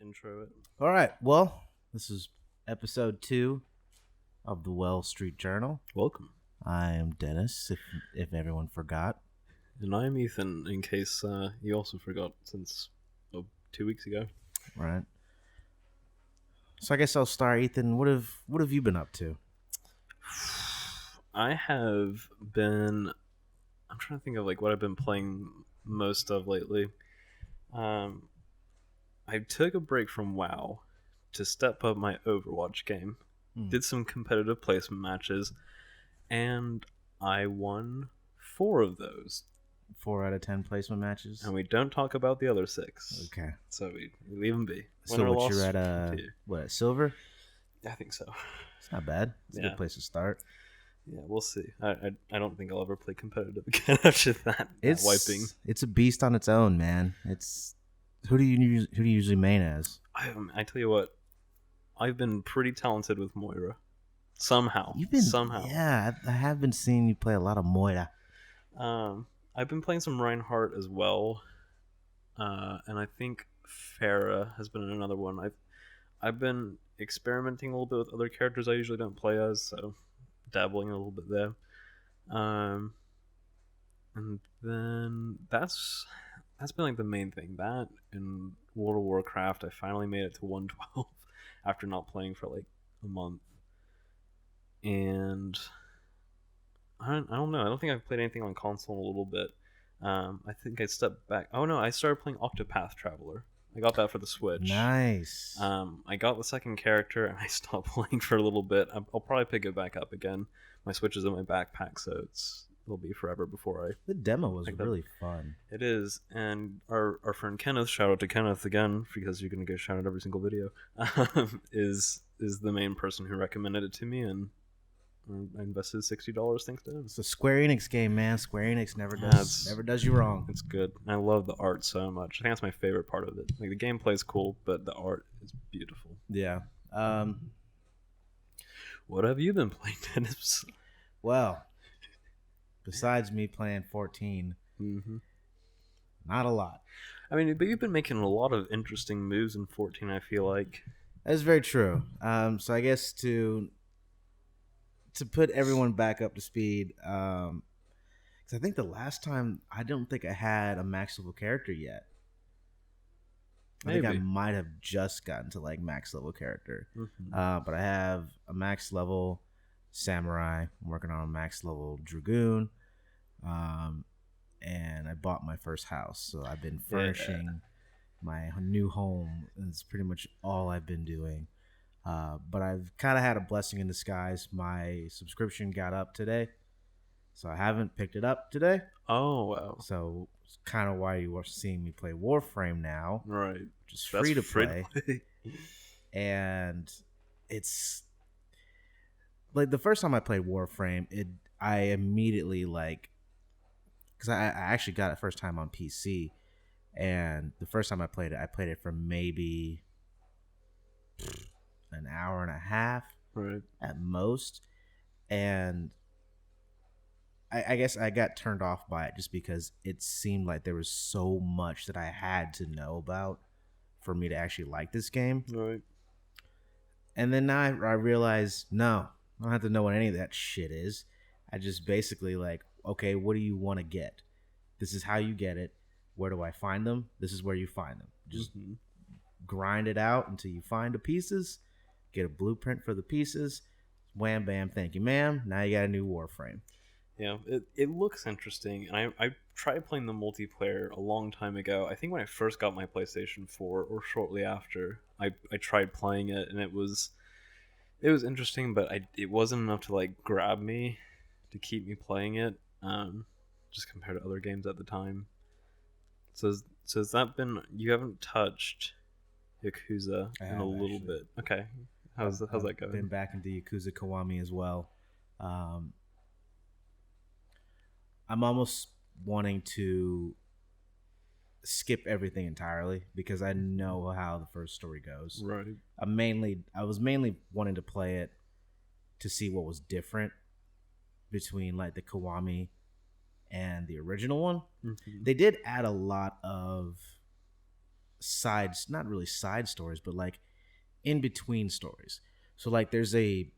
intro it. All right. Well, this is episode 2 of the WellStreet Journal. Welcome. I am Dennis, if everyone forgot. And I'm Ethan, in case you also forgot since 2 weeks ago. Right. So I guess I'll start. Ethan, what have you been up to? I have been... I'm trying to think of what I've been playing most of lately. I took a break from WoW to step up my Overwatch game. Did some competitive placement matches, and I won 4 of those. 4 out of 10 placement matches. And we don't talk about the other 6. Okay. So we leave them be. So what, you're at silver? I think so. It's not bad. It's a good place to start. Yeah, we'll see. I don't think I'll ever play competitive again after that. It's wiping. It's a beast on its own, man. It's who do you usually main as? I tell you what, I've been pretty talented with Moira. Somehow. Yeah, I have been seeing you play a lot of Moira. I've been playing some Reinhardt as well, and I think Pharah has been another one. I've been experimenting a little bit with other characters I usually don't play as, so dabbling a little bit there. And then that's been the main thing. That in World of Warcraft, I finally made it to 112 after not playing for a month. And I don't know. I don't think I've played anything on console in a little bit. I think I stepped back. Oh no, I started playing Octopath Traveler. I got that for the Switch. Nice. I got the second character and I stopped playing for a little bit. I'll probably pick it back up again. My Switch is in my backpack, so it'll be forever before The demo was really fun. It is, and our friend Kenneth, shout out to Kenneth again because you're gonna get shouted every single video. is the main person who recommended it to me, and I invested $60 thanks to him. It's a Square Enix game, man. Square Enix never does you wrong. It's good. I love the art so much. I think that's my favorite part of it. The gameplay is cool, but the art is beautiful. Yeah. What have you been playing, Dennis? Well, besides me playing 14, not a lot. I mean, but you've been making a lot of interesting moves in 14, I feel like. That's very true. So I guess to put everyone back up to speed, because I think the last time, I don't think I had a max level character yet. Maybe. I think I might have just gotten to max level character. But I have a max level samurai. I'm working on a max level dragoon. And I bought my first house. So I've been furnishing my new home. And it's pretty much all I've been doing. But I've kind of had a blessing in disguise. My subscription got up today. So I haven't picked it up today. Oh, wow. So it's kind of why you are seeing me play Warframe now. Right. Which is free to play. And it's the first time I played Warframe, I immediately because I actually got it first time on PC. And the first time I played it for maybe an hour and a half at most. And I guess I got turned off by it just because it seemed like there was so much that I had to know about for me to actually like this game. Right. And then now I realize, no, I don't have to know what any of that shit is. I just basically okay, what do you want to get? This is how you get it. Where do I find them? This is where you find them. Just grind it out until you find the pieces. Get a blueprint for the pieces. Wham, bam, thank you, ma'am. Now you got a new Warframe. Yeah, it looks interesting. And I tried playing the multiplayer a long time ago. I think when I first got my PlayStation 4 or shortly after, I tried playing it, and it was interesting, but it wasn't enough to grab me to keep me playing it, just compared to other games at the time. So has that been... You haven't touched Yakuza in a little bit. Okay. How's that going? Been back into Yakuza Kiwami as well. I'm almost wanting to skip everything entirely because I know how the first story goes. Right. I was mainly wanting to play it to see what was different between the Kiwami and the original one. Mm-hmm. They did add a lot of sides, not really side stories, but like in between stories. So like there's a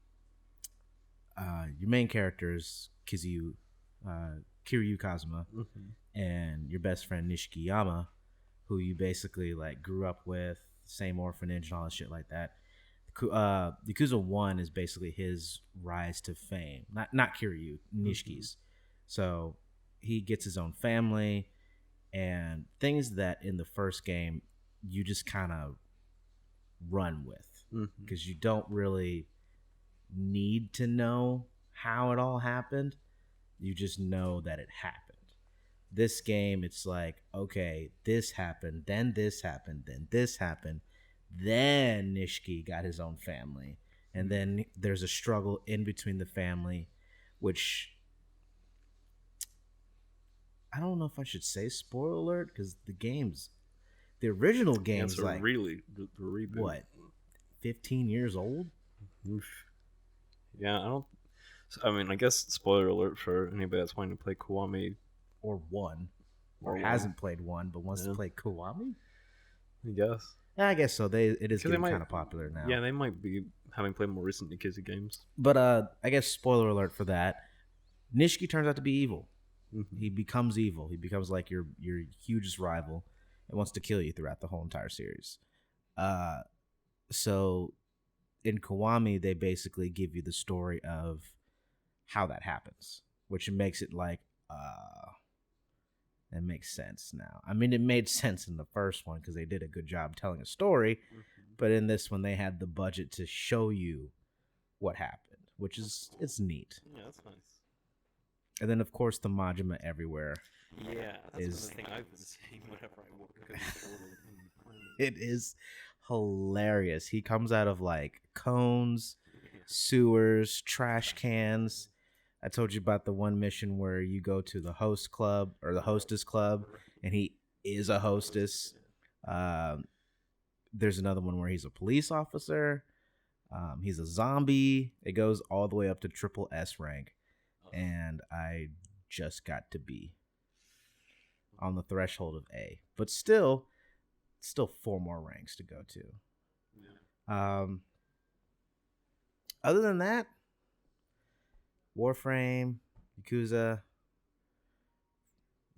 your main characters Kiryu Kazuma Hmm. and your best friend Nishikiyama, who you basically like grew up with, same orphanage and all that shit like that. Yakuza One is basically his rise to fame. Not Kiryu, Hmm. Nishiki's. So he gets his own family and things that in the first game you just kind of run with Hmm. because you don't really need to know how it all happened. You just know that it happened. This game, it's like, okay, this happened, then this happened, then this happened. Then Nishiki got his own family. And then there's a struggle in between the family, which I don't know if I should say spoiler alert because the original Yeah, it's game's a like, really the reboot. what, 15 years old Oof. Yeah, I don't. I mean, I guess spoiler alert for anybody that's wanting to play Kiwami or one, or or one. hasn't played one but wants to Yeah, play Kiwami? I guess Yeah, I guess so. It is because they getting might. kind of popular now. Yeah, they might be having played more recent Yakuza games. But I guess spoiler alert for that. Nishiki turns out to be evil. Hmm. He becomes evil. He becomes like your hugest rival and wants to kill you throughout the whole entire series. Uh, so in Kiwami, they basically give you the story of how that happens, which makes it like it makes sense now. I mean, it made sense in the first one because they did a good job telling a story, Hmm. but in this one, they had the budget to show you what happened, which is it's neat. Yeah, that's nice. And then, of course, the Majima everywhere Yeah, that's another is thing I've been seeing whenever I walk because it's order and planning. it is hilarious. He comes out of like cones, Yeah. sewers, trash cans. I told you about the one mission where you go to the host club or the hostess club, and he is a hostess. Um, there's another one where he's a police officer. He's a zombie. It goes all the way up to triple S rank, and I just got to B on the threshold of A, but still four more ranks to go to. Um, other than that, Warframe, Yakuza,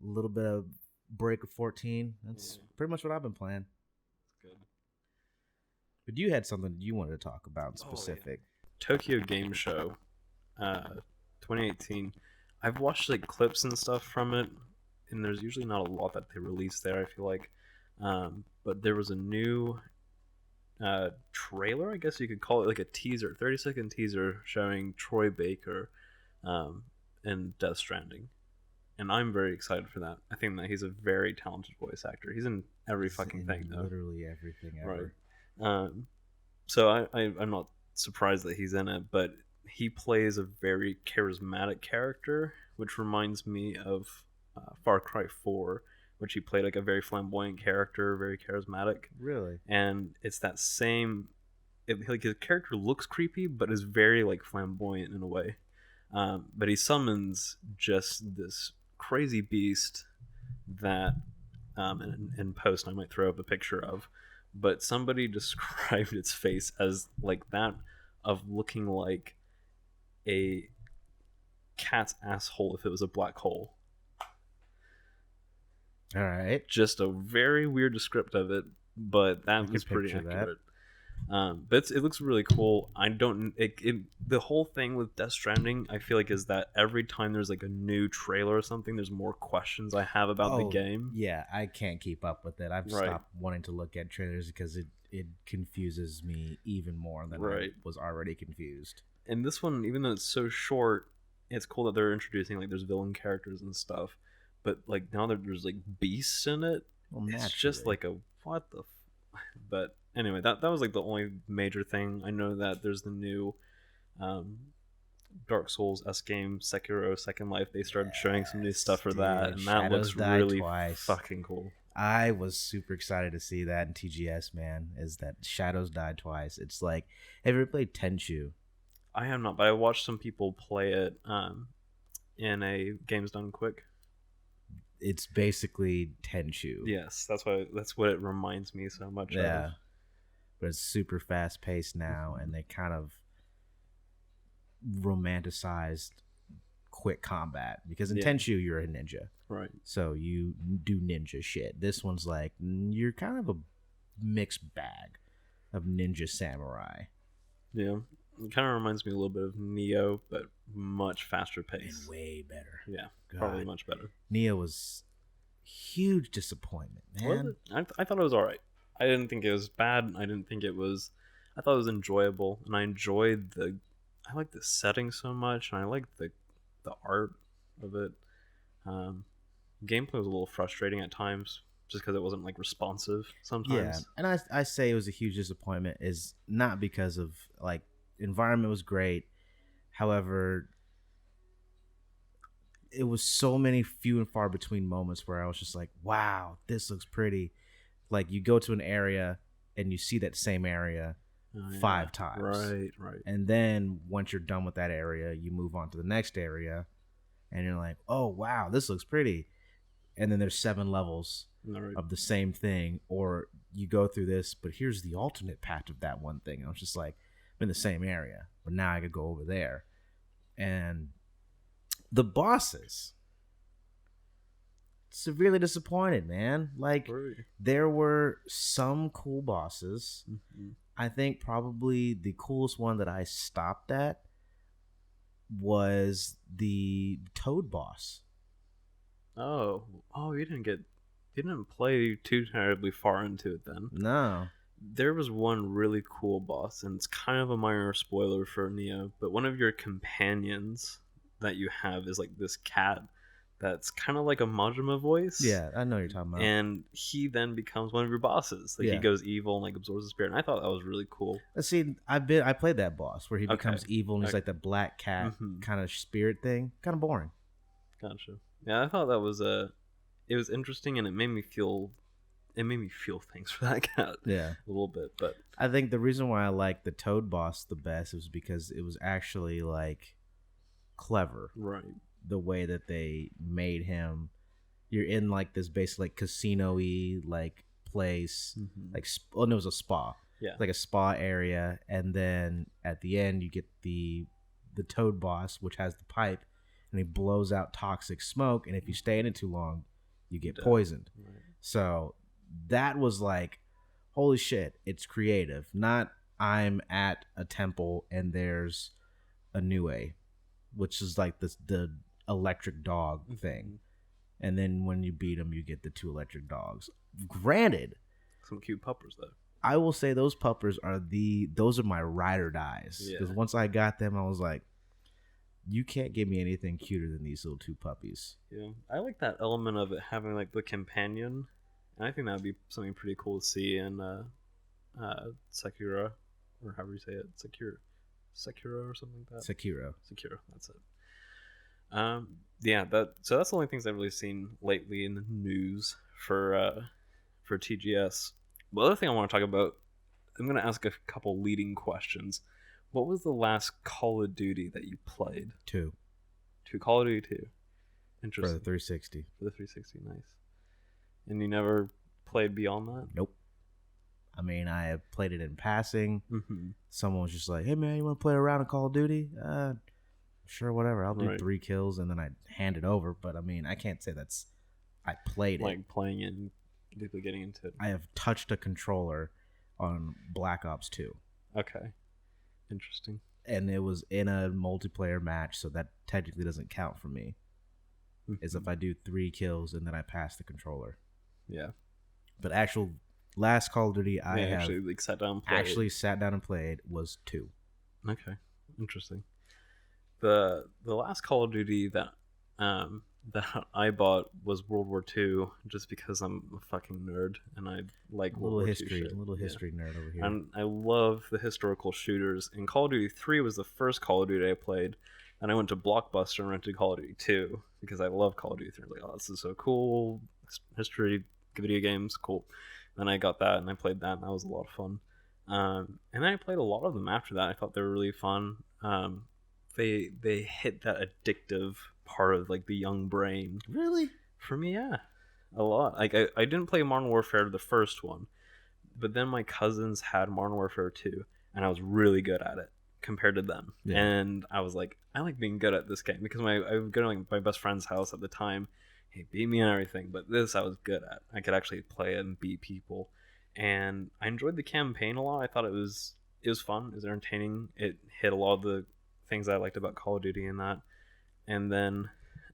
a little bit of Break of 14. That's pretty much what I've been playing. That's good. But you had something you wanted to talk about in Oh yeah, specific. Tokyo Game Show, 2018. I've watched like clips and stuff from it, and there's usually not a lot that they release there. I feel like, but there was a new trailer, I guess you could call it, like a teaser, 30-second teaser showing Troy Baker, um, in Death Stranding, and I'm very excited for that. I think that he's a very talented voice actor. He's in every He's fucking in thing though, literally everything right? ever. Um, so I'm not surprised that he's in it, but he plays a very charismatic character, which reminds me of Far Cry 4, which he played like a very flamboyant character, very charismatic, Really? and it's that same. Like his character looks creepy, but is very like flamboyant in a way. But he summons just this crazy beast that in post I might throw up a picture of, but somebody described its face as like that of looking like a cat's asshole if it was a black hole. All right. Just a very weird description of it, but I that can was pretty picture that. accurate. But it looks really cool. I don't. The whole thing with Death Stranding, I feel like, is that every time there's like a new trailer or something, there's more questions I have about the Oh, game. yeah, I can't keep up with it. I've Right. stopped wanting to look at trailers because it confuses me even more than I Right. was already confused. And this one, even though it's so short, it's cool that they're introducing like there's villain characters and stuff. But like now that there's like beasts in it, Well, it's just naturally. like a what the. But anyway, that was like the only major thing. I know that there's the new um, Dark Souls S game, Sekiro Second Life. They started showing some new stuff Yes, for that, dude. and that Shadows looks Die really Twice. fucking cool. I was super excited to see that in TGS, man. Is that Shadows Die Twice? It's like, have you ever played Tenchu? I have not, but I watched some people play it in a Games Done Quick. it's basically Tenchu. Yes, that's what it reminds me so much of. Yeah, but it's super fast paced now, Mhm. and they kind of romanticized quick combat because in Yeah, Tenchu you're a ninja, right. so you do ninja shit. This one's like you're kind of a mixed bag of ninja samurai Yeah, it kind of reminds me a little bit of Neo, but much faster and pace. way better. Yeah, probably God, much better. Nia was huge disappointment, Was man. it? I thought it was all right. I didn't think it was bad. I didn't think it was. I thought it was enjoyable, and I enjoyed the. I like the setting so much, and I like the art of it. Um, Gameplay was a little frustrating at times, just because it wasn't like responsive Yeah, sometimes. and I say it was a huge disappointment is not because of like environment was great. However, it was so many few and far between moments where I was just like, wow, this looks pretty. Like you go to an area and you see that same area Oh yeah, 5 times. right, right, And then once you're done with that area, you move on to the next area and you're like, oh wow, this looks pretty. And then there's 7 levels all right. of the same thing, or you go through this, but here's the alternate patch of that one thing. And I was just like, I'm in the same area, but now I could go over there. And the bosses, severely disappointed, man. Like Right. there were some cool bosses. Mm-hmm. I think probably the coolest one that I stopped at was the Toad boss. Oh, you didn't play too terribly far into it then. No. There was one really cool boss, and it's kind of a minor spoiler for Neo, but one of your companions that you have is like this cat that's kind of like a Majima voice, Yeah, I know what you're talking about. and he then becomes one of your bosses. Like he Yeah. goes evil and like absorbs the spirit, and I thought that was really cool. Let's see. I played that boss where he Okay. becomes evil and he's Okay. like the black cat Mhm. kind of spirit thing. Kind of boring. Gotcha. Yeah, I thought that was it was interesting, and it made me feel things for that cat Yeah. a little bit, but I think the reason why I like the Toad boss the best was because it was actually like clever right. the way that they made him. You're in like this basic like casino-y like place, Mhm. like oh, no, it was a spa, Yeah. like a spa area, and then at the end you get the Toad boss, which has the pipe, and he blows out toxic smoke, and if you stay in it too long, you get Dead. poisoned. Right. So that was like, holy shit, it's creative. Not I'm at a temple and there's a Nue, which is like the electric dog thing. And then when you beat him, you get the 2 electric dogs. Granted, Some cute puppers though. I will say those puppers are those are my ride or dies. Yeah. Because once I got them, I was like, you can't give me anything cuter than these little 2 puppies. Yeah, I like that element of it having like the companion, and I think that would be something pretty cool to see in Sekiro, or however you say it, Sekiro or something like that. Sekiro. Sekiro, that's it. Yeah, that's the only things I've really seen lately in the news for TGS. The other thing I want to talk about, I'm going to ask a couple leading questions. What was the last Call of Duty that you played? 2 To Call of Duty 2. for Interesting. the 360. For the 360, nice. And you never played beyond that? Nope. I mean, I have played it in passing. Mm-hmm. Someone was just like, "Hey man, you want to play around in Call of Duty?" Sure, whatever. I'll do Right. 3 kills and then I hand it over. But I mean, I can't say I played it. Like playing it and deeply getting into it. I have touched a controller on Black Ops 2, Okay. Interesting. and it was in a multiplayer match, so that technically doesn't count for me. Is if I do 3 kills and then I pass the controller. Yeah. But actual last Call of Duty I Yeah, have actually like sat down and played. actually sat down and played was 2. Okay. Interesting. The last Call of Duty that that I bought was World War II, just because I'm a fucking nerd and I like A World little War history, II shit. a little Yeah. history nerd over here. And I love the historical shooters. And Call of Duty 3 was the first Call of Duty I played. And I went to Blockbuster and rented Call of Duty 2 because I love Call of Duty 3. Like, oh, this is so cool. History, video games, cool. Then I got that and I played that, and that was a lot of fun. And then I played a lot of them after that. I thought they were really fun. They hit that addictive part of like the young brain. Really? For me, yeah, a lot. Like I didn't play Modern Warfare the first one, but then my cousins had Modern Warfare 2, and I was really good at it compared to them. Yeah. And I was like, I like being good at this game because I would go to like my best friend's house at the time. He beat me and everything, but this I was good at. I could actually play it and beat people, and I enjoyed the campaign a lot. I thought it was fun, it was entertaining. It hit a lot of the things I liked about Call of Duty in that, and then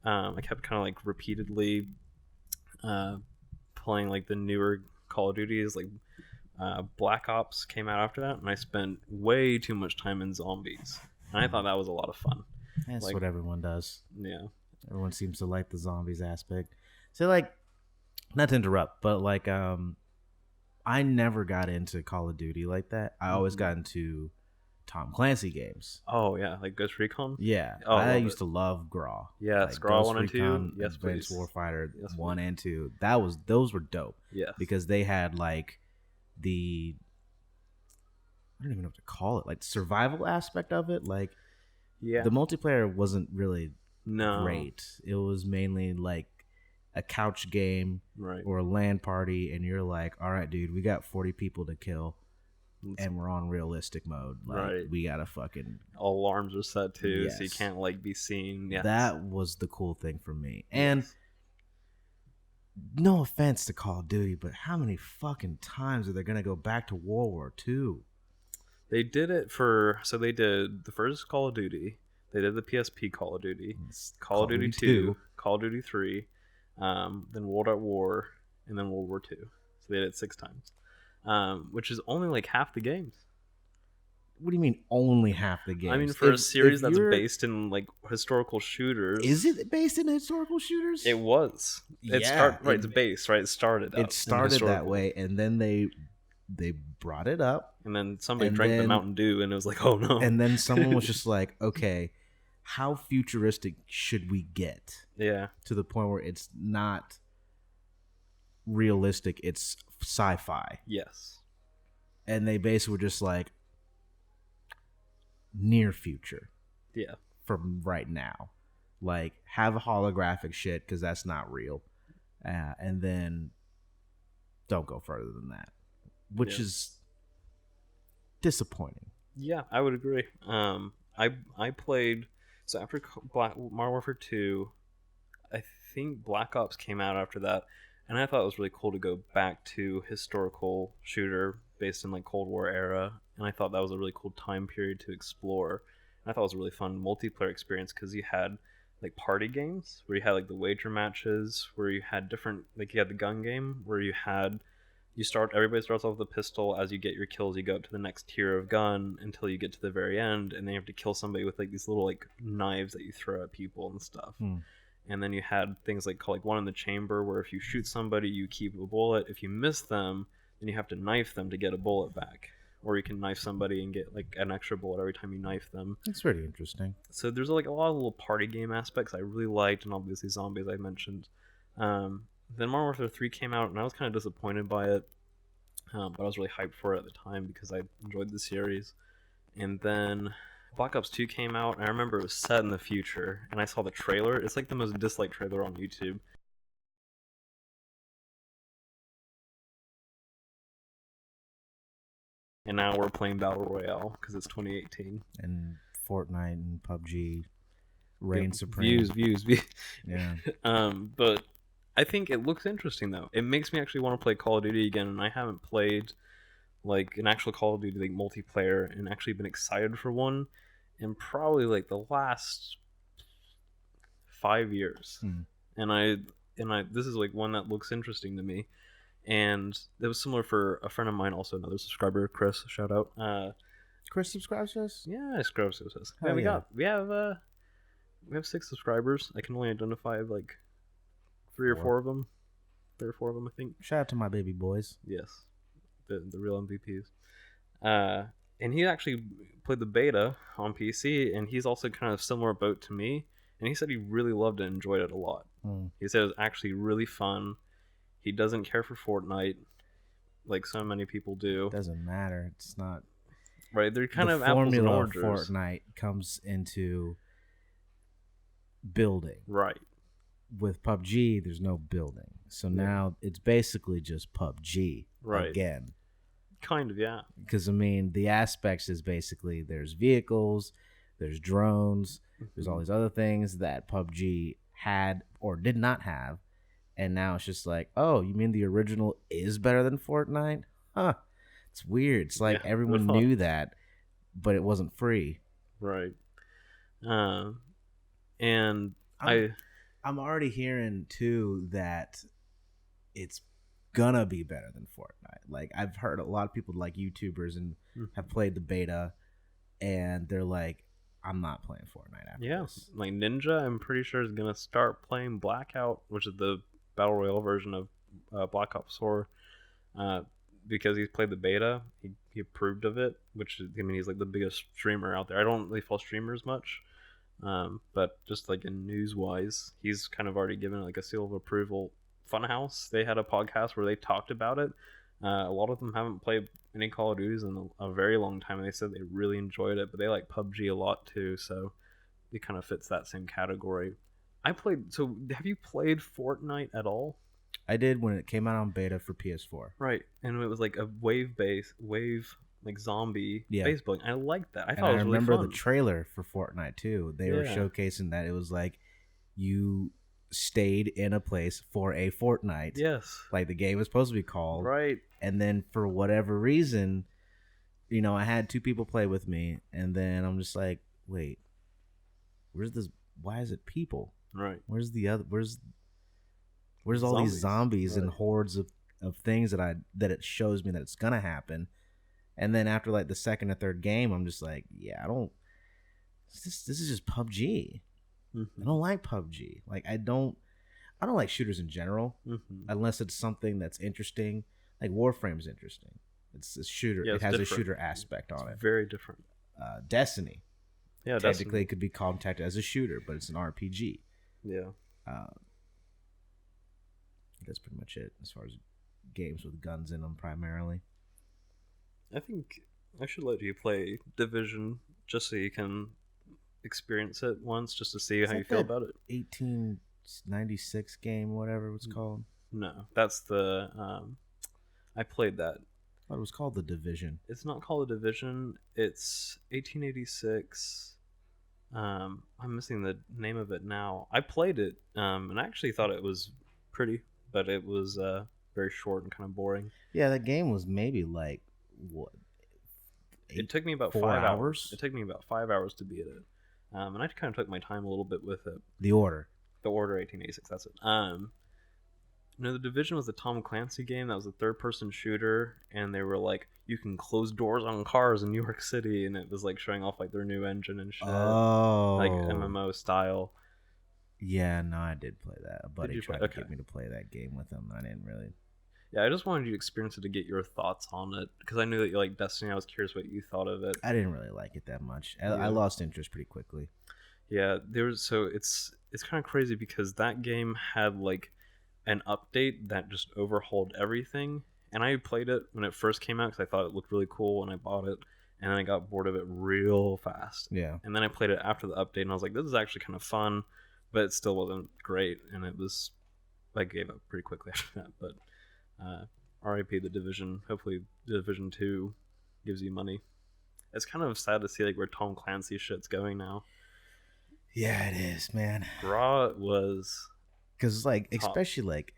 I kept kind of like repeatedly uh, playing like the newer Call of Duties, like Black Ops came out after that, and I spent way too much time in zombies. And I thought that was a lot of fun. That's Like, what everyone does. yeah, Everyone seems to like the zombies aspect. So like, not to interrupt, but like I never got into Call of Duty like that. I always hmm got into Tom Clancy games. oh yeah, like Ghost Recon. Yeah, Oh, I love it. used to love GRAW, Yeah, like Scrawl Ghost 1 and 2. Recon, Yes, Advanced please. Warfighter Yes, one please. and two. Those were dope Yes. because they had like the I don't even know what to call it, like survival aspect of it. Like Yeah. the multiplayer wasn't really No. great. It was mainly like a couch game Right. or a LAN party, and you're like, all right, dude, we got 40 people to kill, It's, and we're on realistic mode. Like, right. we gotta fucking Alarms are set too, so you yes. can't like be seen. Yes. That was the cool thing for me. And Yes. no offense to Call of Duty, but how many fucking times are they gonna go back to World War II? They did it for so they did the first Call of Duty. They did the PSP Call of Duty, It's Call of Duty 2, Call of Duty 3, then World at War, and then World War 2. So they did it 6 times, which is only like half the games. What do you mean only half the games? I mean, for a series that's you're based in like historical shooters, is it based in historical shooters? It was. Yeah, It's based right. It started. It started that way, and then they brought it up, and then somebody and drank the then- Mountain Dew, and it was like, oh no. and then someone was just like, okay, how futuristic should we get yeah, to the point where it's not realistic, it's sci-fi? yes, And they basically were just like near future yeah, from right now, like have a holographic shit because that's not real, and then don't go further than that, which Yeah. is disappointing. yeah. I would agree. I played so after Modern Warfare 2, I think Black Ops came out after that, and I thought it was really cool to go back to historical shooter based in like Cold War era, and I thought that was a really cool time period to explore. And I thought it was a really fun multiplayer experience because you had like party games where you had like the wager matches where you had different like you had the gun game where everybody starts off with a pistol. As you get your kills, you go up to the next tier of gun until you get to the very end, and then you have to kill somebody with like these little like knives that you throw at people and stuff. And then you had things like called like one in the chamber where if you shoot somebody you keep a bullet. If you miss them, then you have to knife them to get a bullet back, or you can knife somebody and get like an extra bullet every time you knife them. It's pretty interesting. So there's like a lot of little party game aspects I really liked, and obviously zombies I mentioned. Then Modern Warfare 3 came out, and I was kind of disappointed by it, but I was really hyped for it at the time because I enjoyed the series. And then Black Ops 2 came out, and I remember it was set in the future, and I saw the trailer. It's like the most disliked trailer on YouTube. And now we're playing Battle Royale because it's 2018. And Fortnite and PUBG reign Yeah, supreme. Views. Yeah. But I think it looks interesting though. It makes me actually want to play Call of Duty again, and I haven't played like an actual Call of Duty like multiplayer and actually been excited for one in probably like the last 5 years. And I this is like one that looks interesting to me. And it was similar for a friend of mine, also another subscriber, Chris. Shout out. Chris subscribes to us? Yeah, subscribes to us. Hell yeah. We have 6 subscribers. I can only identify like three or four of them. 3 or 4 of them, I think. Shout out to my baby boys. Yes, the real MVPs. And he actually played the beta on PC, and he's also kind of similar boat to me. And he said he really loved it and enjoyed it a lot. He said it was actually really fun. He doesn't care for Fortnite like so many people do. Doesn't matter. It's not Right? They're kind the of apples and formula of oranges. Fortnite comes into building. Right. with PUBG, there's no building. So now it's basically just PUBG Right. again. Kind of, yeah. Because I mean, the aspects is basically there's vehicles, there's drones, there's all these other things that PUBG had or did not have, and now it's just like, oh, you mean the original is better than Fortnite? Huh? It's weird. It's like Yeah, everyone they're fun. knew that, but it wasn't free. Right. And I'm already hearing too that it's gonna be better than Fortnite. Like I've heard a lot of people like YouTubers and have played the beta, and they're like, I'm not playing Fortnite after this. Like Ninja, I'm pretty sure is gonna start playing Blackout, which is the battle royale version of Black Ops 4, because he's played the beta. He approved of it, which I mean he's like the biggest streamer out there. I don't really follow streamers much, but just like in news wise, he's kind of already given like a seal of approval. Funhouse, they had a podcast where they talked about it. A lot of them haven't played any Call of Duties in a very long time, and they said they really enjoyed it, but they like PUBG a lot too, so it kind of fits that same category. So have you played Fortnite at all? I did when it came out on beta for PS4. Right, and it was like a wave like zombie base building. I liked that. I thought it was really fun. I remember the trailer for Fortnite too. They were showcasing that it was like you stayed in a place for a fortnight. Yes. Like the game was supposed to be called. Right. And then for whatever reason, I had 2 people play with me, and then I'm just like, wait, where's this? Why is it people? Right. Where's the other? Where's all these zombies and hordes of things that it shows me that it's gonna happen? And then after like the second or third game, I'm just like, yeah, I don't. This is just PUBG. I don't like PUBG. Like I don't like shooters in general, unless it's something that's interesting. Like Warframe's interesting. It's a shooter. Yeah, it has different. a shooter aspect on it. Very different. Destiny. Yeah, technically it could be contacted as a shooter, but it's an RPG. Yeah. That's pretty much it as far as games with guns in them primarily. I think I should let you play Division just so you can experience it once, just to see how you feel about it. 1896 game, whatever it's called. No, that's the I played that. I thought it was called The Division. It's not called The Division. It's 1886. I'm missing the name of it now. I played it, and I actually thought it was pretty, but it was very short and kind of boring. Yeah, that game was maybe like what? It took me about 5 hours. It took me about 5 hours to beat it. And I kind of took my time a little bit with it. The Order 1886, that's it. No, The Division was a Tom Clancy game that was a third-person shooter, and they were like, you can close doors on cars in New York City, and it was like showing off like their new engine and shit. Oh. Like MMO style. Yeah, no, I did play that. A buddy tried to get me to play that game with him, and I didn't really. Yeah, I just wanted you to experience it to get your thoughts on it, because I knew that you like Destiny. I was curious what you thought of it. I didn't really like it that much. I lost interest pretty quickly. Yeah, it's kind of crazy because that game had like an update that just overhauled everything, and I played it when it first came out because I thought it looked really cool, and I bought it, and then I got bored of it real fast. Yeah. And then I played it after the update, and I was like, this is actually kind of fun, but it still wasn't great, and I gave up pretty quickly after that, but. RIP The Division. Hopefully Division 2 gives you money. It's kind of sad to see like where Tom Clancy shit's going now. Yeah, it is, man. Raw was because like top. Especially like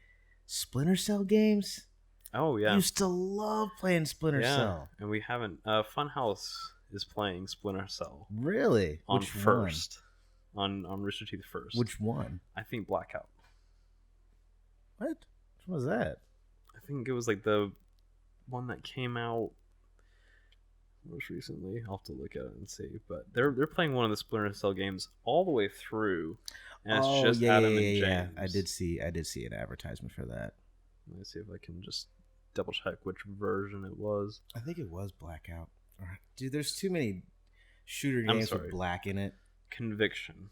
Splinter Cell games. Oh yeah, I used to love playing Splinter Cell, and we haven't. Funhouse is playing Splinter Cell. Really? On Which first one? On Rooster Teeth first. Which one? I think Blackout. What was that? I think it was like the one that came out most recently. I'll have to look at it and see. But they're playing one of the Splinter Cell games all the way through, and it's just Adam and James. Yeah. I did see an advertisement for that. Let me see if I can just double check which version it was. I think it was Blackout. Dude, there's too many shooter games with black in it. Conviction.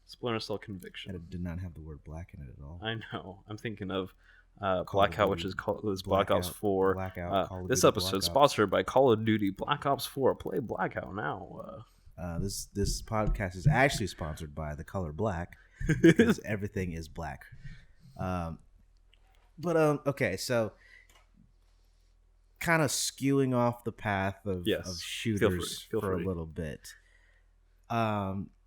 Splinter Cell Conviction. I did not have the word black in it at all. I know. I'm thinking of Blackout, which is Black Ops 4. Blackout, this episode is sponsored by Call of Duty Black Ops 4. Play Blackout now. This podcast is actually sponsored by the color black. because everything is black. Um, but okay, so kind of skewing off the path of Yes, feel free. shooters Feel for a free. little bit.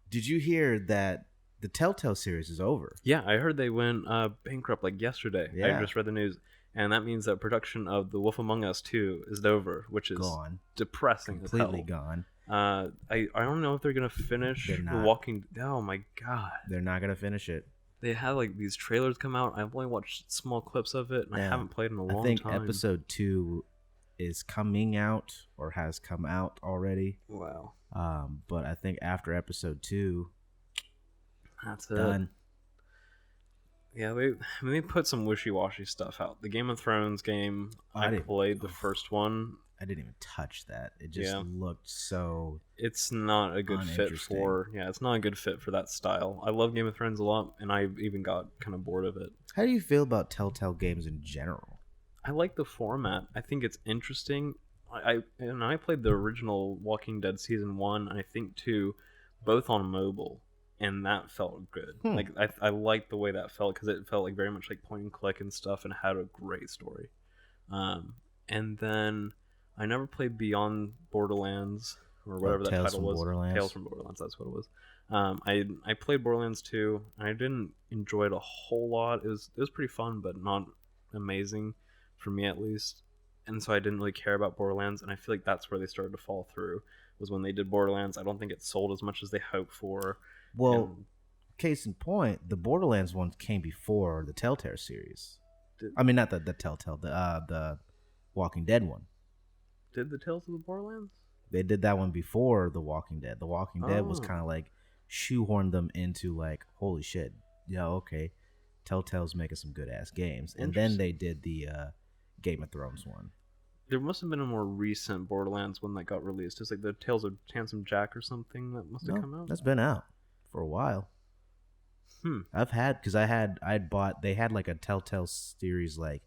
Did you hear that the Telltale series is over? Yeah, I heard they went bankrupt like yesterday. I Yeah, just read the news, and that means that production of The Wolf Among Us 2 is over, which is gone, depressing as completely hell. gone. I don't know if they're gonna They're finish The not. Walking. Oh my god, They're not gonna finish it. they had like these trailers come out. I've only watched small clips of it, and I Yeah, haven't played in a I long think time. episode 2 is coming out or has come out already. Wow, But I think after episode 2, that's it. done. Yeah, they put some wishy-washy stuff out. The Game of Thrones game, I played the first one. I didn't even touch that. It just Yeah. looked so. It's not a good fit Uninteresting. for it's not a good fit for that style. I love Game of Thrones a lot, and I even got kind of bored of it. How do you feel about Telltale games in general? I like the format. I think it's interesting. I played the original Walking Dead season 1 and I think 2 both on mobile, and that felt good. Like I liked the way that felt because it felt like very much like point and click and stuff, and had a great story. And then I never played Beyond Borderlands or whatever that Tales title from was. Borderlands? Tales from Borderlands, that's what it was. I played Borderlands 2, and I didn't enjoy it a whole lot. It was pretty fun, but not amazing for me at least. And so I didn't really care about Borderlands, and I feel like that's where they started to fall through. Was when they did Borderlands. I don't think it sold as much as they hoped for. Well, And case in point, the Borderlands one came before the Telltale series. did, I mean, not the Telltale, the Walking Dead one. did the Tales of the Borderlands? They did that one before The Walking Dead. The Walking Dead was Oh. kind of like shoehorned them into like, holy shit, yeah, okay, Telltale's making some good ass games, and then they did the Game of Thrones one. There must have been a more recent Borderlands one that got released. It's like the Tales of Handsome Jack or something that must have No, come out. that's been out for a while. I've had because I'd bought they had like a Telltale series like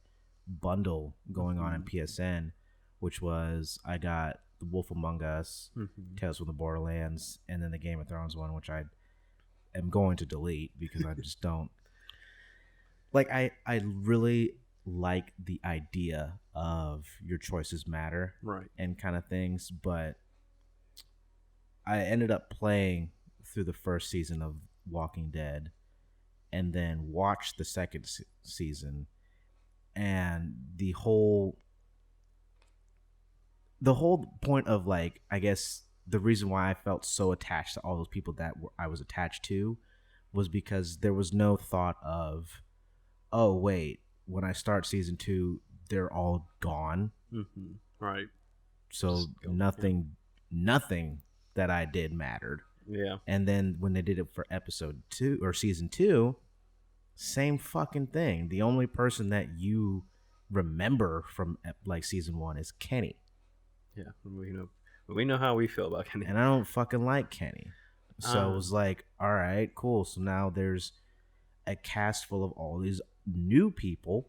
bundle going on in PSN, which was I got The Wolf Among Us, Tales from the Borderlands, and then the Game of Thrones one, which I am going to delete because I just don't like. I really like the idea of your choices matter, Right. and kind of things, but I ended up playing through the first season of Walking Dead and then watched the second season, and the whole point of like, I guess the reason why I felt so attached to all those people that I was attached to was because there was no thought of, oh wait, when I start season 2 they're all gone, Right. so nothing that I did mattered. Yeah. And then when they did it for episode 2 or season 2, same fucking thing. The only person that you remember from like season 1 is Kenny. Yeah. We know how we feel about Kenny. And I don't fucking like Kenny. So it was like, all right, cool. So now there's a cast full of all these new people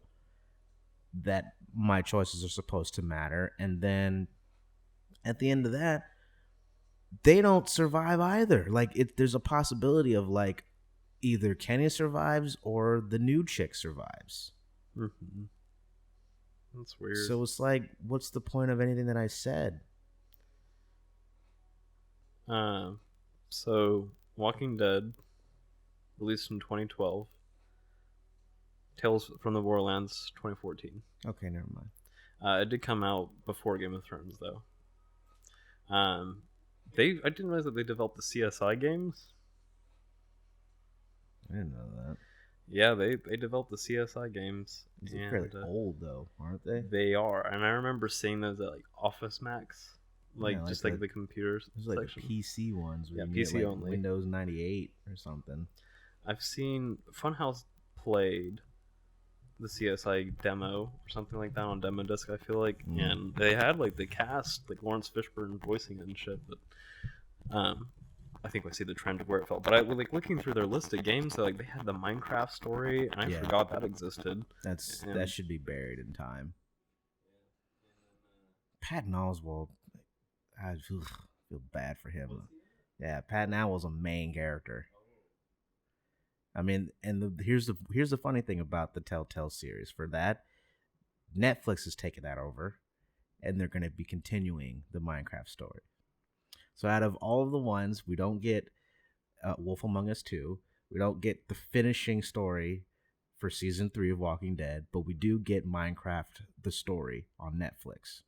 that my choices are supposed to matter. And then at the end of that, they don't survive either. Like there's a possibility of like either Kenny survives or the new chick survives. That's weird. So it's like, what's the point of anything that I said? So Walking Dead released in 2012. Tales from the Borderlands 2014. Okay, never mind. It did come out before Game of Thrones though. I didn't realize that they developed the CSI games. I didn't know that. Yeah, they developed the CSI games. They're fairly old though, aren't they? They are, and I remember seeing those at like Office Max, like Yeah, just like like the computers There's like section. PC ones. Yeah, you PC get, like, only. Windows 98 or something. I've seen Funhouse played the CSI demo or something like that on Demo Disc, I feel like, and they had like the cast, like Lawrence Fishburne voicing it and shit. But I think I see the trend of where it felt. But I was like looking through their list of games, so like they had the Minecraft story, and I forgot that existed. That should be buried in time. Patton Oswalt, I feel bad for him. Yeah, Patton Oswalt's a main character. I mean, and here's the funny thing about the Telltale series. For that, Netflix has taken that over, and they're going to be continuing the Minecraft story. So out of all of the ones, we don't get Wolf Among Us 2. We don't get the finishing story for season 3 of Walking Dead, but we do get Minecraft the story on Netflix.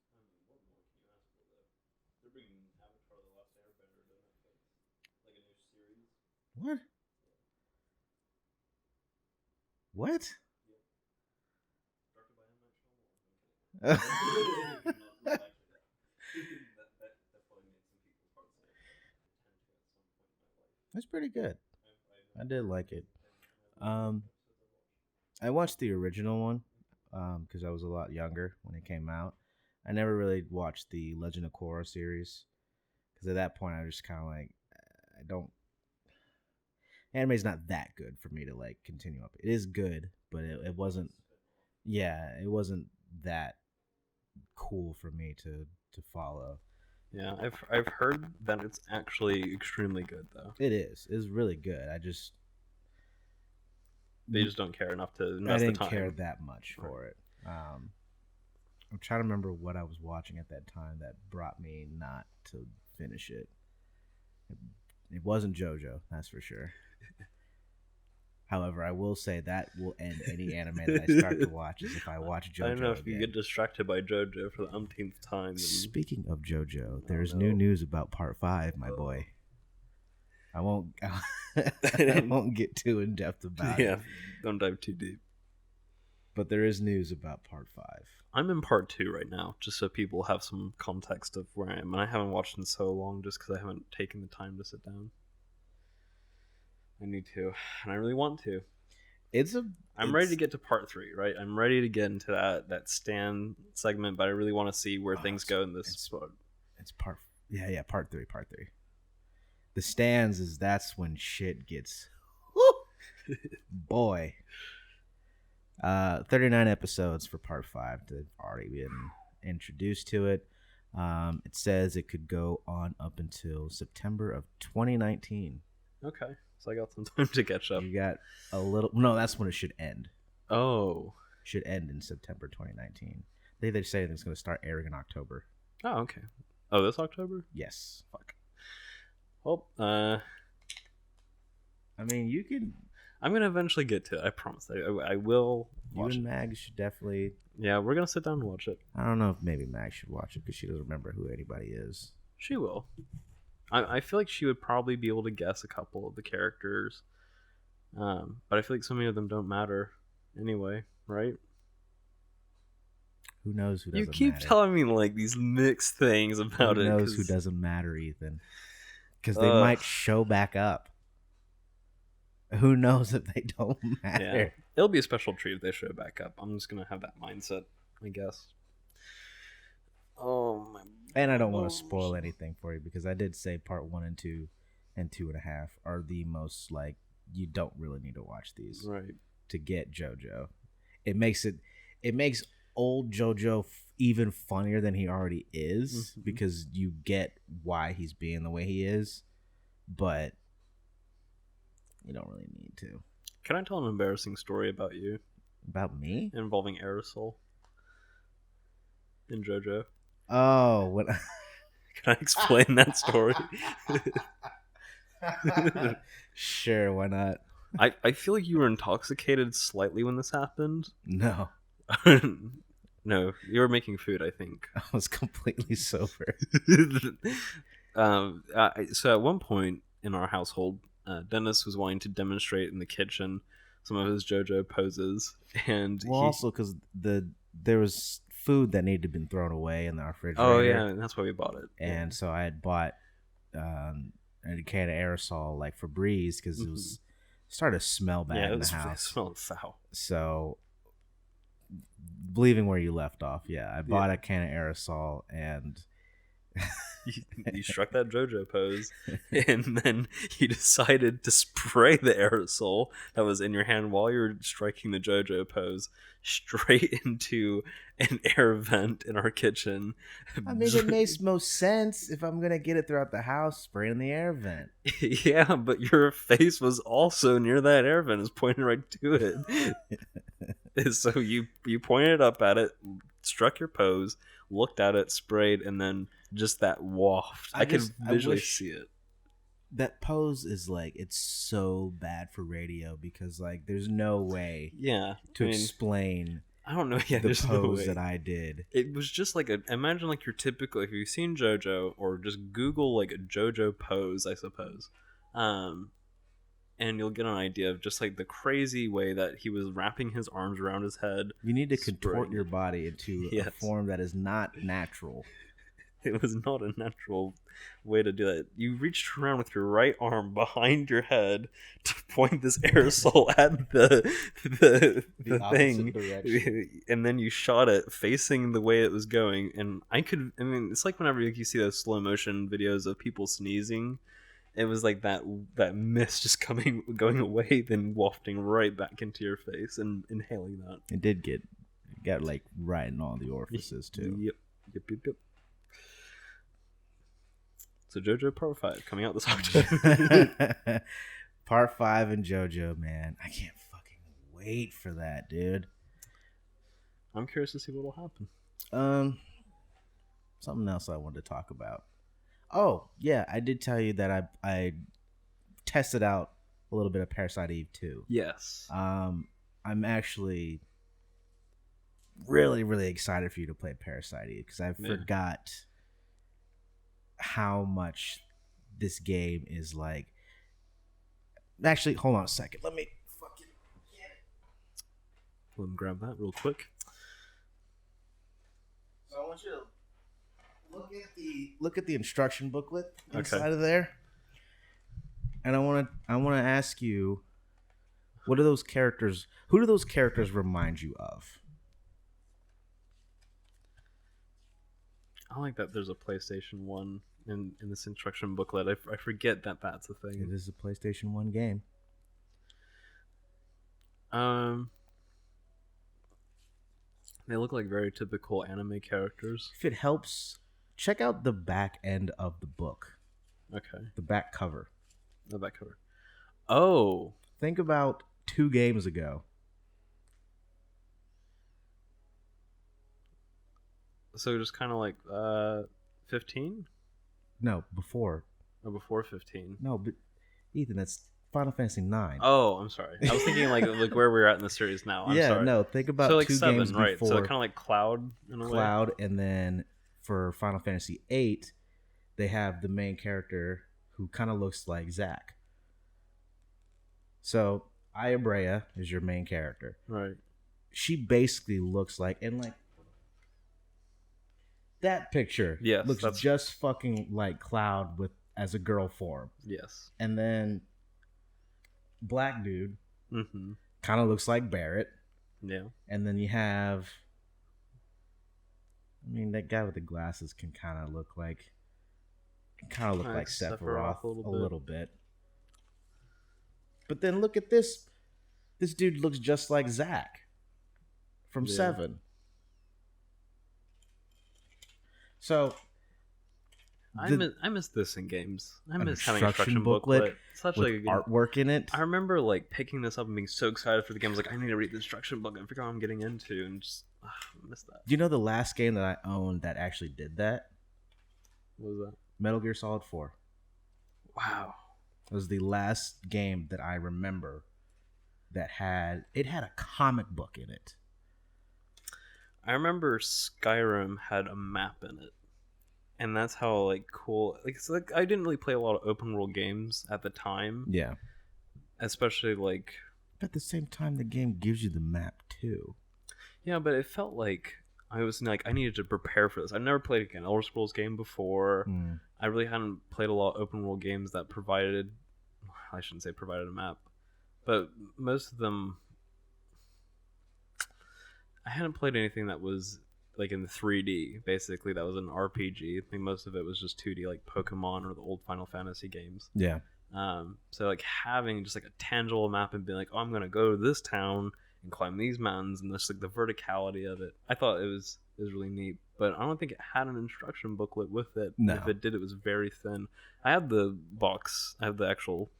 What? What? That's pretty good. I did like it. Um, I watched the original one because I was a lot younger when it came out. I never really watched the Legend of Korra series because at that point I was just kind of like, I don't. Anime's not that good for me to like continue up. It is good, but it wasn't. Yeah, it wasn't that cool for me to follow. Yeah, I've heard that it's actually extremely good though. It is. It's really good. They just don't care enough to I invest the didn't time. care that much for it. I'm trying to remember what I was watching at that time that brought me not to finish it. It wasn't JoJo, that's for sure. However, I will say that will end any anime that I start to watch is if I watch JoJo. I don't know if again. you get distracted by JoJo for the umpteenth time. Then... Speaking of JoJo, there's new news about Part 5, my boy. I won't get too in depth about it. Yeah, don't dive too deep. But there is news about Part 5. I'm in Part 2 right now, just so people have some context of where I am. And I haven't watched in so long just because I haven't taken the time to sit down. I need to, and I really want to. I'm ready to get to Part 3, right? I'm ready to get into that Stan segment, but I really want to see where things go in this spot. It's Part 3. The stands that's when shit gets boy. 39 episodes for Part 5. They've already been introduced to it. It says it could go on up until September of 2019. Okay, so I got some time to catch up. You got a little. No, that's when it should end. Oh, should end in September 2019. They say it's going to start airing in October. Oh, okay. Oh, this October? Yes. Fuck. Well, I mean, you can. I'm gonna eventually get to it. I promise. I will. You and Mag should definitely. Yeah, we're gonna sit down and watch it. I don't know if maybe Mag should watch it because she doesn't remember who anybody is. She will. I feel like she would probably be able to guess a couple of the characters, but I feel like so many of them don't matter anyway, right? Who knows who doesn't matter? You keep telling me like these mixed things about it. Who knows who doesn't matter, Ethan? Because they might show back up. Who knows if they don't matter? Yeah. It'll be a special treat if they show back up. I'm just gonna have that mindset, I guess. Oh my! And I don't want to spoil anything for you because I did say Part 1 and 2 and 2.5 are the most like you don't really need to watch these right to get JoJo. It makes old JoJo even funnier than he already is because you get why he's being the way he is, but you don't really need to. Can I tell an embarrassing story about you? About me? Involving aerosol in JoJo. Oh, what? Can I explain that story? Sure, why not? I feel like you were intoxicated slightly when this happened. No. No, you were making food, I think. I was completely sober. So at one point in our household, Dennis was wanting to demonstrate in the kitchen some of his JoJo poses, and also because there was food that needed to be thrown away in the refrigerator. Oh yeah, and that's why we bought it. And so I had bought a can of aerosol like Febreze because it was started to smell bad in the house. It smelled foul. So, believing where you left off, I bought a can of aerosol and You struck that JoJo pose, and then you decided to spray the aerosol that was in your hand while you were striking the JoJo pose straight into an air vent in our kitchen. I mean, it makes most sense if I'm gonna get it throughout the house, spray it in the air vent. Yeah, but your face was also near that air vent. It's pointing right to it. So you pointed up at it, struck your pose, looked at it, sprayed, and then just that waft. I could visually see it. That pose is like, it's so bad for radio because like there's no way to explain I don't know. Yeah, the there's pose no way. that I did. It was just like imagine like your typical, if you've seen JoJo, or just Google like a JoJo pose, I suppose, and you'll get an idea of just like the crazy way that he was wrapping his arms around his head. You need to contort your body into a form that is not natural. It was not a natural way to do it. You reached around with your right arm behind your head to point this aerosol at the thing direction. And then you shot it facing the way it was going. And I mean, it's like whenever you see those slow motion videos of people sneezing, it was like that mist just going away, then wafting right back into your face and inhaling that. It got like right in all the orifices too. Yep. So JoJo Part 5 coming out this October. Part 5 in JoJo, man. I can't fucking wait for that, dude. I'm curious to see what will happen. Something else I wanted to talk about. Oh, yeah, I did tell you that I tested out a little bit of Parasite Eve 2. Yes. I'm actually really, really excited for you to play Parasite Eve because I forgot how much this game is like. Actually, hold on a second. Let me fucking get it. Let me grab that real quick. So I want you to look at the instruction booklet inside of there, and I want to ask you, what are those characters? Who do those characters remind you of? I like that there's a PlayStation 1 in this instruction booklet. I forget that that's a thing. It is a PlayStation 1 game. They look like very typical anime characters. If it helps, check out the back end of the book. Okay. The back cover. The back cover. Oh. Think about 2 games ago. So just kind of like 15? No, before. Or before 15? No, but Ethan, that's Final Fantasy 9. Oh, I'm sorry. I was thinking like where we're at in the series now. I'm sorry. No, think about so like 2 7, games before. Right? So kind of like Cloud in a way. Cloud, and then for Final Fantasy 8, they have the main character who kind of looks like Zack. So Aya Brea is your main character. Right. She basically looks like, and like that picture looks just fucking like Cloud with as a girl form. Yes. And then black dude kind of looks like Barrett. Yeah. And then you have, I mean, that guy with the glasses can kind of look like Sephiroth a little bit. But then look at this. This dude looks just like Zack from 7. So I miss this in games. I miss having an instruction instruction booklet. Such with like a good artwork in it. I remember like picking this up and being so excited for the game. I was like, I need to read the instruction book and figure out what I'm getting into, and just I miss that. Do you know the last game that I owned that actually did that? What was that? Metal Gear Solid 4. Wow. It was the last game that I remember that had a comic book in it. I remember Skyrim had a map in it. And that's how like cool it's like I didn't really play a lot of open world games at the time. Yeah. Especially like at the same time the game gives you the map too. Yeah, but it felt like I was like I needed to prepare for this. I've never played an Elder Scrolls game before. I really hadn't played a lot of open world games that provided I shouldn't say provided a map. But most of them I hadn't played anything that was like in 3D. Basically, that was an RPG. I think most of it was just 2D, like Pokemon or the old Final Fantasy games. Yeah. So like having just like a tangible map and being like, oh, I'm gonna go to this town and climb these mountains, and just like the verticality of it, I thought it was really neat. But I don't think it had an instruction booklet with it. No. And if it did, it was very thin. I have the box. I have the actual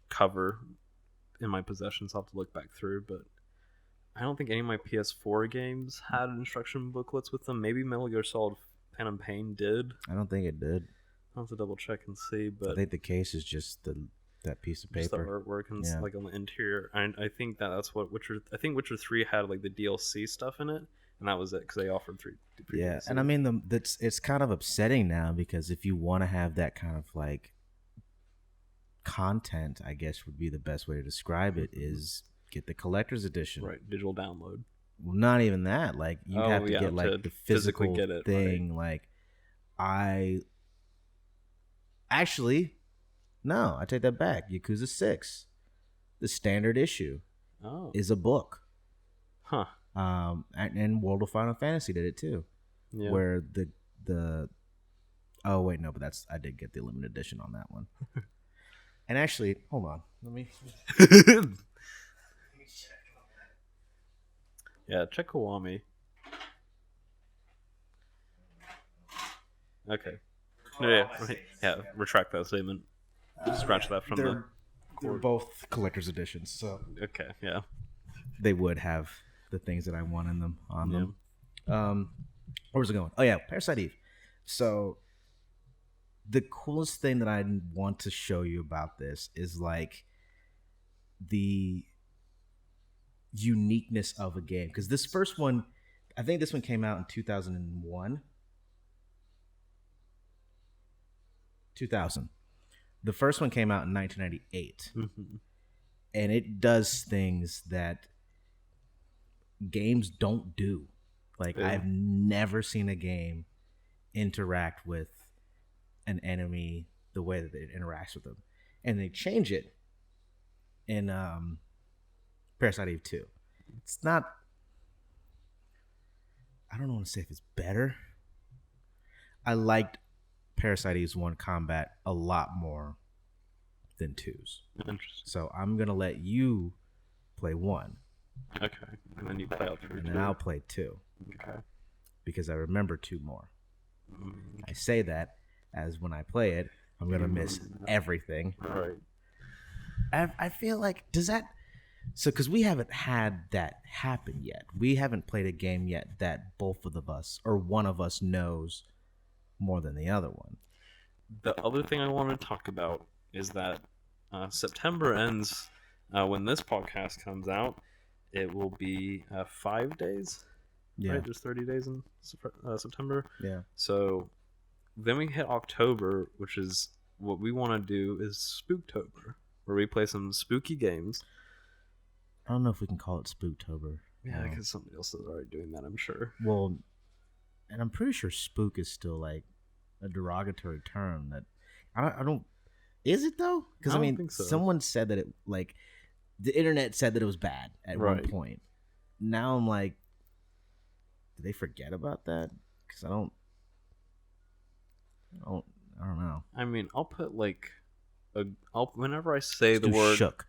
cover in my possession, so I'll have to look back through. But I don't think any of my PS4 games had instruction booklets with them. Maybe Metal Gear Solid Phantom Pain did. I don't think it did. I'll have to double check and see. But I think the case is just that piece of just the paper. artwork and Yeah. like on the interior. I think that's what Witcher. I think Witcher 3 had like the DLC stuff in it, and that was it because they offered three. Yeah, DLC. and I mean it's kind of upsetting now because if you want to have that kind of like content, I guess would be the best way to describe it, is get the collector's edition. right, digital download. Well, not even that. Like you Oh, have to yeah, get like to the physically physical get it, thing. Like I actually no, I take that back. Yakuza 6, the standard issue, Oh, is a book. huh. And World of Final Fantasy did it too, Yeah. where the oh wait no, but that's I did get the limited edition on that one. And actually, hold on, let me Yeah, check Kiwami. Okay. Yeah, retract that statement. Scratch that from they're both collector's editions, so Okay, yeah. they would have the things that I want in them on Yeah. them. Where was it going? Oh yeah, Parasite Eve. So the coolest thing that I want to show you about this is like the uniqueness of a game, because this first one, I think this one came out in 2001. 2000. The first one came out in 1998, Mhm. and it does things that games don't do. Like Yeah. I've never seen a game interact with an enemy the way that it interacts with them, and they change it in Parasite Eve 2. It's not. I don't want to say if it's better. I liked Parasite Eve's 1 combat a lot more than 2's. Interesting. So I'm gonna let you play 1, Okay. And then you play out through and then two. I'll play 2 Okay. because I remember 2 more. Mm, I say that as when I play it, I'm gonna miss everything. Right. I feel like does that so because we haven't had that happen yet. We haven't played a game yet that both of us or one of us knows more than the other one. The other thing I want to talk about is that September ends when this podcast comes out. It will be 5 days. Yeah, Right? There's 30 days in September. yeah. So then we hit October, which is what we want to do is Spooktober, where we play some spooky games. I don't know if we can call it Spooktober. Yeah, because somebody else is already doing that, I'm sure. Well, and I'm pretty sure spook is still like a derogatory term that I don't is it though? Because I I don't mean, think so. someone said that it like the internet said that it was bad at one Right. point. Now I'm like, did they forget about that? Because I don't know. I mean, I'll put like whenever I say Let's the do word shook,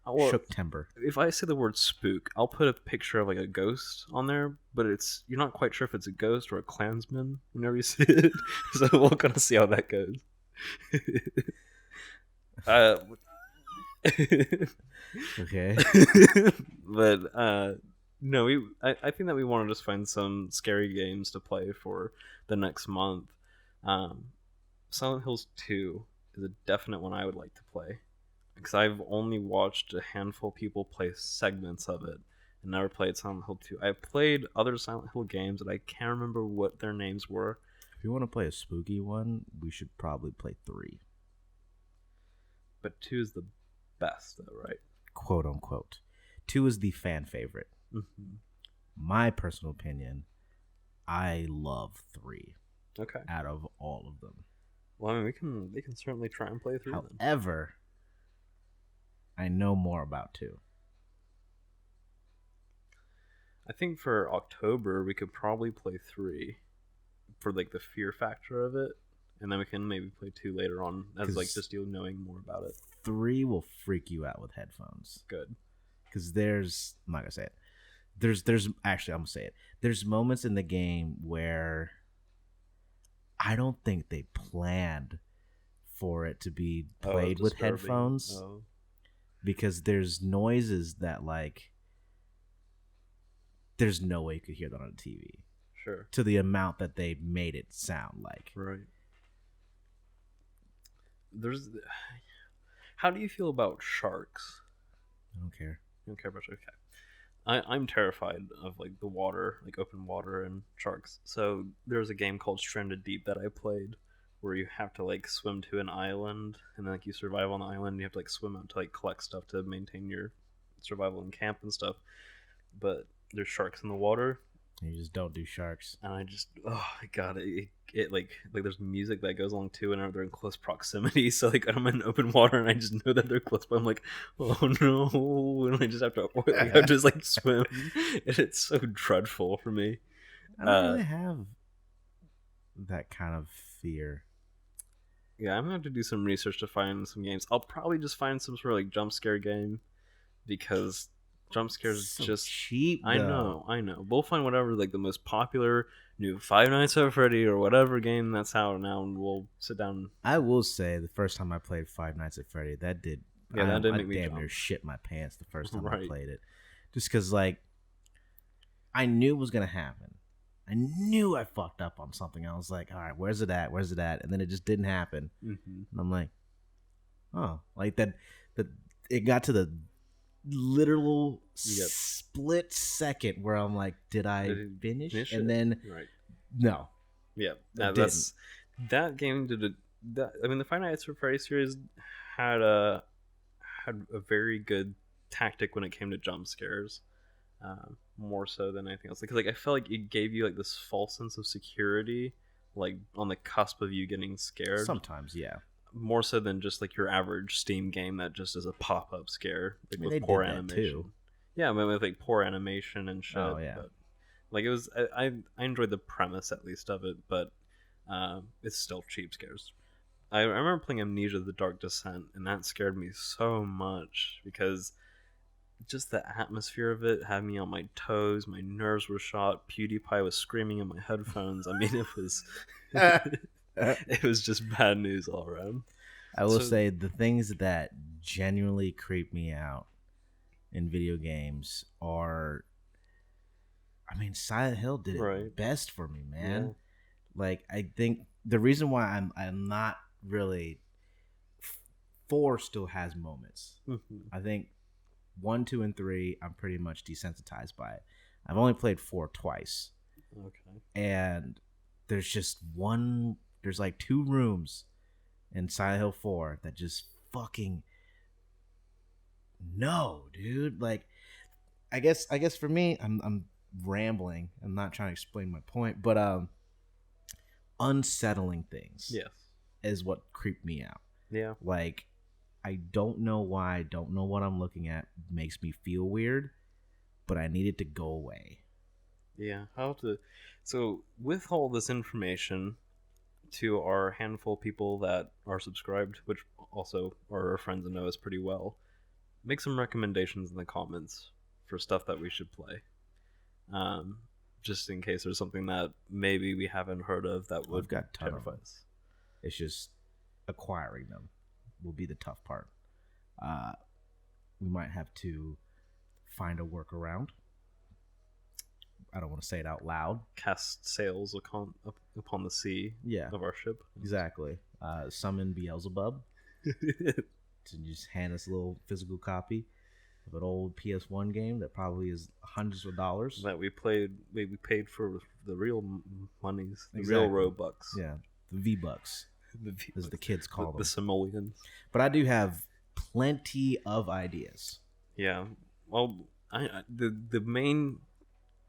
well, shook timber. if I say the word spook, I'll put a picture of like a ghost on there, but you're not quite sure if it's a ghost or a Klansman whenever you see it. So we'll kind of see how that goes. uh, Okay. but no, I think that we want to just find some scary games to play for the next month. Silent Hills 2 is a definite one I would like to play, because I've only watched a handful of people play segments of it and never played Silent Hill 2. I've played other Silent Hill games that I can't remember what their names were. If you want to play a spooky one, we should probably play 3, But 2 is the best, though, right? quote unquote. 2 is the fan favorite. Mm-hmm. My personal opinion, I love 3 Okay. out of all of them. Well, I mean, we can certainly try and play through them. However, I know more about 2. I think for October we could probably play 3 for like the fear factor of it, and then we can maybe play 2 later on as like Because just you knowing more about it. 3 will freak you out with headphones. Good. Because I'm not gonna say it. There's actually I'm gonna say it. There's moments in the game where I don't think they planned for it to be Oh, played with disturbing. headphones, Oh, because there's noises that like there's no way you could hear that on a TV sure. to the amount that they made it sound like. Right. There's. How do you feel about sharks? I don't care. You don't care about sharks? Okay. I'm terrified of like the water, like open water and sharks. So there's a game called Stranded Deep that I played, where you have to like swim to an island, and then like you survive on the island. And you have to like swim out to like collect stuff to maintain your survival in camp and stuff. But there's sharks in the water, You just don't do sharks. and I just oh my god, it like there's music that goes along too, and they're in close proximity. So like I'm in open water, and I just know that they're close, but I'm like, oh no, and I just have to like swim, and it's so dreadful for me. I don't really have that kind of fear. Yeah, I'm gonna have to do some research to find some games. I'll probably just find some sort of like jump scare game, because jump scares So just cheap. I though. know. We'll find whatever like the most popular new Five Nights at Freddy or whatever game that's out now, and we'll sit down. I will say the first time I played Five Nights at Freddy, that did. Yeah, that did I make me damn jump. near shit my pants the first time I Right. played it, just because like I knew it was gonna happen. I knew I fucked up on something. I was like, all right, where's it at? Where's it at? And then it just didn't happen. Mm-hmm. And I'm like, oh, like that. It got to the literal Yep. split second where I'm like, did I Did it finish? finish And it? then Right. no, Yeah, it that's that game did it. I mean, the Five Nights at Freddy series had a very good tactic when it came to jump scares, more so than anything else. Because like I felt like it gave you like this false sense of security, like on the cusp of you getting scared. sometimes, yeah. More so than just like your average Steam game that just is a pop up scare, like I mean, with they poor did that animation. too. Yeah, I mean, with like poor animation and shit. Oh, yeah. But, like it was, I enjoyed the premise at least of it, but it's still cheap scares. I remember playing Amnesia: The Dark Descent, and that scared me so much because just the atmosphere of it had me on my toes. My nerves were shot. PewDiePie was screaming in my headphones. I mean, it was it was just bad news all around. I will So- say the things that genuinely creep me out in video games are, I mean, Silent Hill did it Right. best for me, man. Yeah. Like, I think the reason why I'm not really 4 still has moments. Mhm. I think 1, 2, and 3 I'm pretty much desensitized by it. I've only played 4 twice, Okay. and there's like 2 rooms in Silent Hill 4 that just fucking no, dude. Like, I guess for me, I'm rambling. I'm not trying to explain my point, but unsettling things Yes. is what creeped me out. Yeah. Like, I don't know why, I don't know what I'm looking at, makes me feel weird, but I need it to go away. Yeah. How to? So with all this information, to our handful of people that are subscribed, which also are our friends and know us pretty well, make some recommendations in the comments for stuff that we should play. Just in case there's something that maybe we haven't heard of that would I've got a ton of terrify them. us. It's just acquiring them will be the tough part. We might have to find a workaround. I don't want to say it out loud. Cast sails upon the sea Yeah, of our ship. exactly. Summon Beelzebub to just hand us a little physical copy of an old PS1 game that probably is hundreds of dollars. That we paid for the real monies, the Exactly. real Robux. Yeah, the V-Bucks, The as the kids call the them. simoleons. But I do have plenty of ideas. Yeah. Well, the main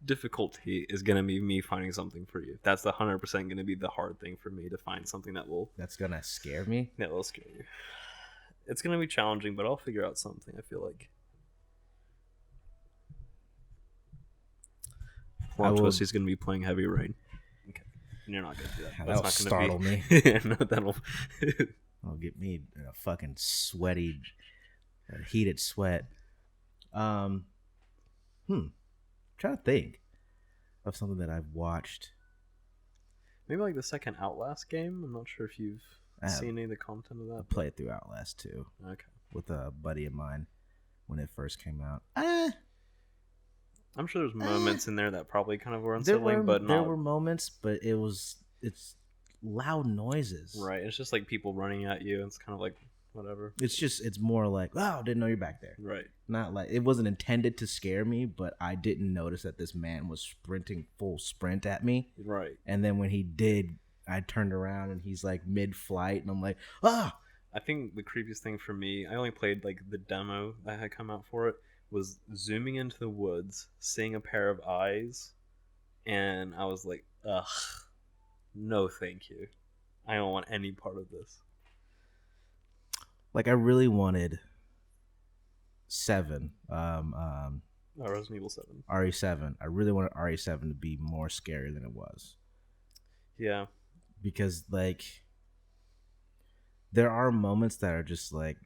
difficulty is gonna be me finding something for you. That's 100% gonna be the hard thing for me to find something that will That's gonna scare me. scare you. It's gonna be challenging, but I'll figure out something. I feel like. I Plot will. twist: he's going to be playing Heavy Rain. Okay, and you're not going to do that. That'll That's not going startle to me. be. No, that'll. It'll get me in a fucking sweaty, heated sweat. Um, trying to think of something that I've watched. Maybe like the second Outlast game. I'm not sure if you've I have seen any of the content of that. played through Outlast 2 Okay. with a buddy of mine when it first came out. I'm sure there's moments in there that probably kind of were There unsettling, were but there not were moments, but it's loud noises. right. It's just like people running at you. It's kind of like whatever. It's more like, wow, didn't know you're back there. Right. Not like it wasn't intended to scare me, but I didn't notice that this man was sprinting full sprint at me. Right. And then when he did, I turned around and he's like mid-flight, and I'm like, ah. I think the creepiest thing for me, I only played like the demo that had come out for it, was zooming into the woods, seeing a pair of eyes, and I was like, ugh, no thank you. I don't want any part of this. Like I really wanted 7, Oh, Resident Evil 7. RE7. I really wanted RE7 to be more scary than it was. Yeah. Because like there are moments that are just like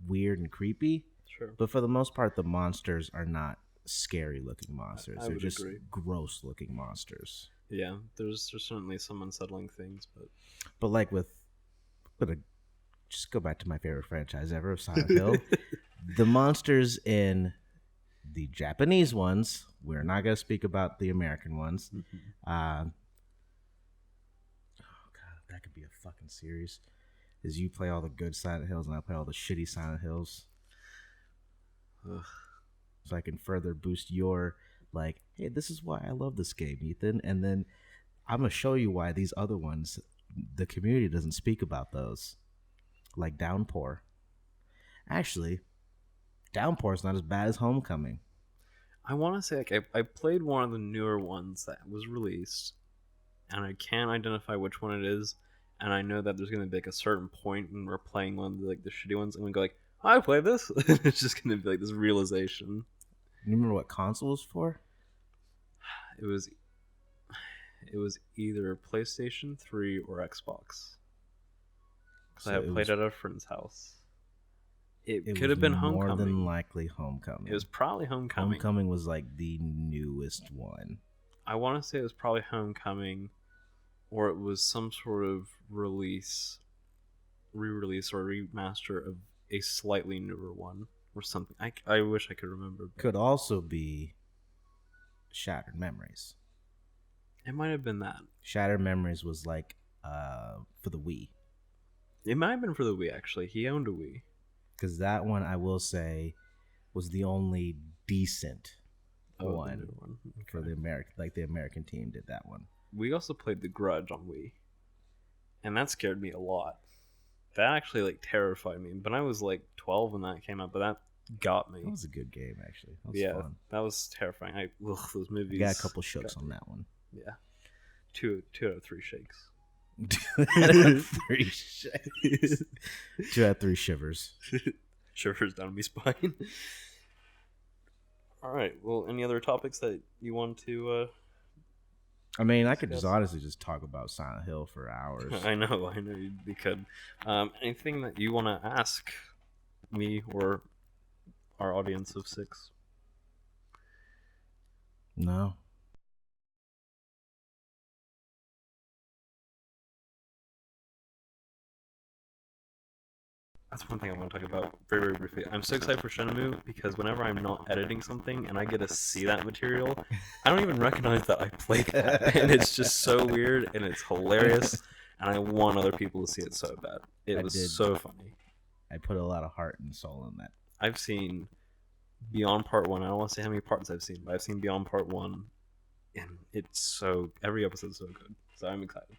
weird and creepy, Sure. but for the most part the monsters are not scary looking monsters. I They're would just agree. gross looking monsters. Yeah, there's certainly some unsettling things, But like with just go back to my favorite franchise ever of Silent Hill. The monsters in the Japanese ones, we're not going to speak about the American ones. Oh god, that could be a fucking series. Is you play all the good Silent Hills and I play all the shitty Silent Hills. Ugh. So I can further boost your like, hey, this is why I love this game, Ethan. And then I'm gonna show you why these other ones, the community doesn't speak about those, like Downpour. Actually, Downpour is not as bad as Homecoming. I want to say like I played one of the newer ones that was released, and I can't identify which one it is. And I know that there's going to be like a certain point when we're playing one of the, like the shitty ones, and we go like, I played this. It's just going to be like this realization. You remember what console was for? It was either PlayStation 3 or Xbox. Because I had played at a friend's house. It could have been Homecoming. More than likely Homecoming. It was probably Homecoming. Homecoming was like the newest one. I want to say it was probably Homecoming, or it was some sort of re-release or remaster of a slightly newer one or something. I wish I could remember. Could also be Shattered Memories. It might have been that. Shattered Memories was like for the Wii. It might have been for the Wii, actually. He owned a Wii. Because that one, I will say, was the only decent one Okay. for the American. Like the American team did that one. We also played The Grudge on Wii, and that scared me a lot. That actually like terrified me. But I was like 12 when that came out, but that got me. That was a good game, actually. That was fun. That was terrifying. Those movies. I got a couple shakes on that one. Yeah, two out of 3 shakes. 2 out of 3 shakes. 2 out of 3 shivers. Shivers down my spine. All right. Well, any other topics that you want to? I mean, I could just honestly just talk about Silent Hill for hours. I know you could. Anything that you want to ask me or our audience of 6? No. That's one thing I want to talk about very, very briefly. I'm so excited for Shenmue because whenever I'm not editing something and I get to see that material, I don't even recognize that I played that. And it's just so weird and it's hilarious. And I want other people to see it so bad. It was so funny. I put a lot of heart and soul in that. I've seen Beyond Part 1. I don't want to say how many parts I've seen, but I've seen Beyond Part 1. And it's so... Every episode's so good. So I'm excited.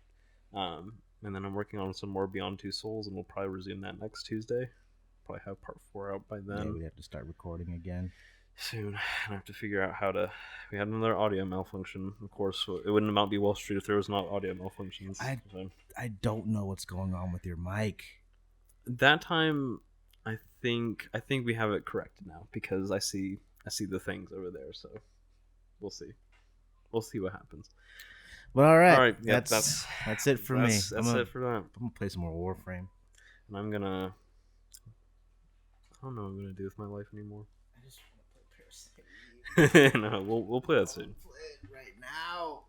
And then I'm working on some more Beyond Two Souls, and we'll probably resume that next Tuesday. Probably have Part 4 out by then. Yeah, we'd have to start recording again. Soon. I have to figure out how to... We had another audio malfunction, of course. So it wouldn't be WellStreet if there was not audio malfunctions. I don't know what's going on with your mic. That time, I think we have it corrected now, because I see the things over there, so we'll see. we'll see what happens. But all All right, right, yep, that's it for me. that's it for that. I'm gonna play some more Warframe. And I don't know what I'm gonna do with my life anymore. I just want to play Parasite Eve. No, we'll play that soon. Play it right now.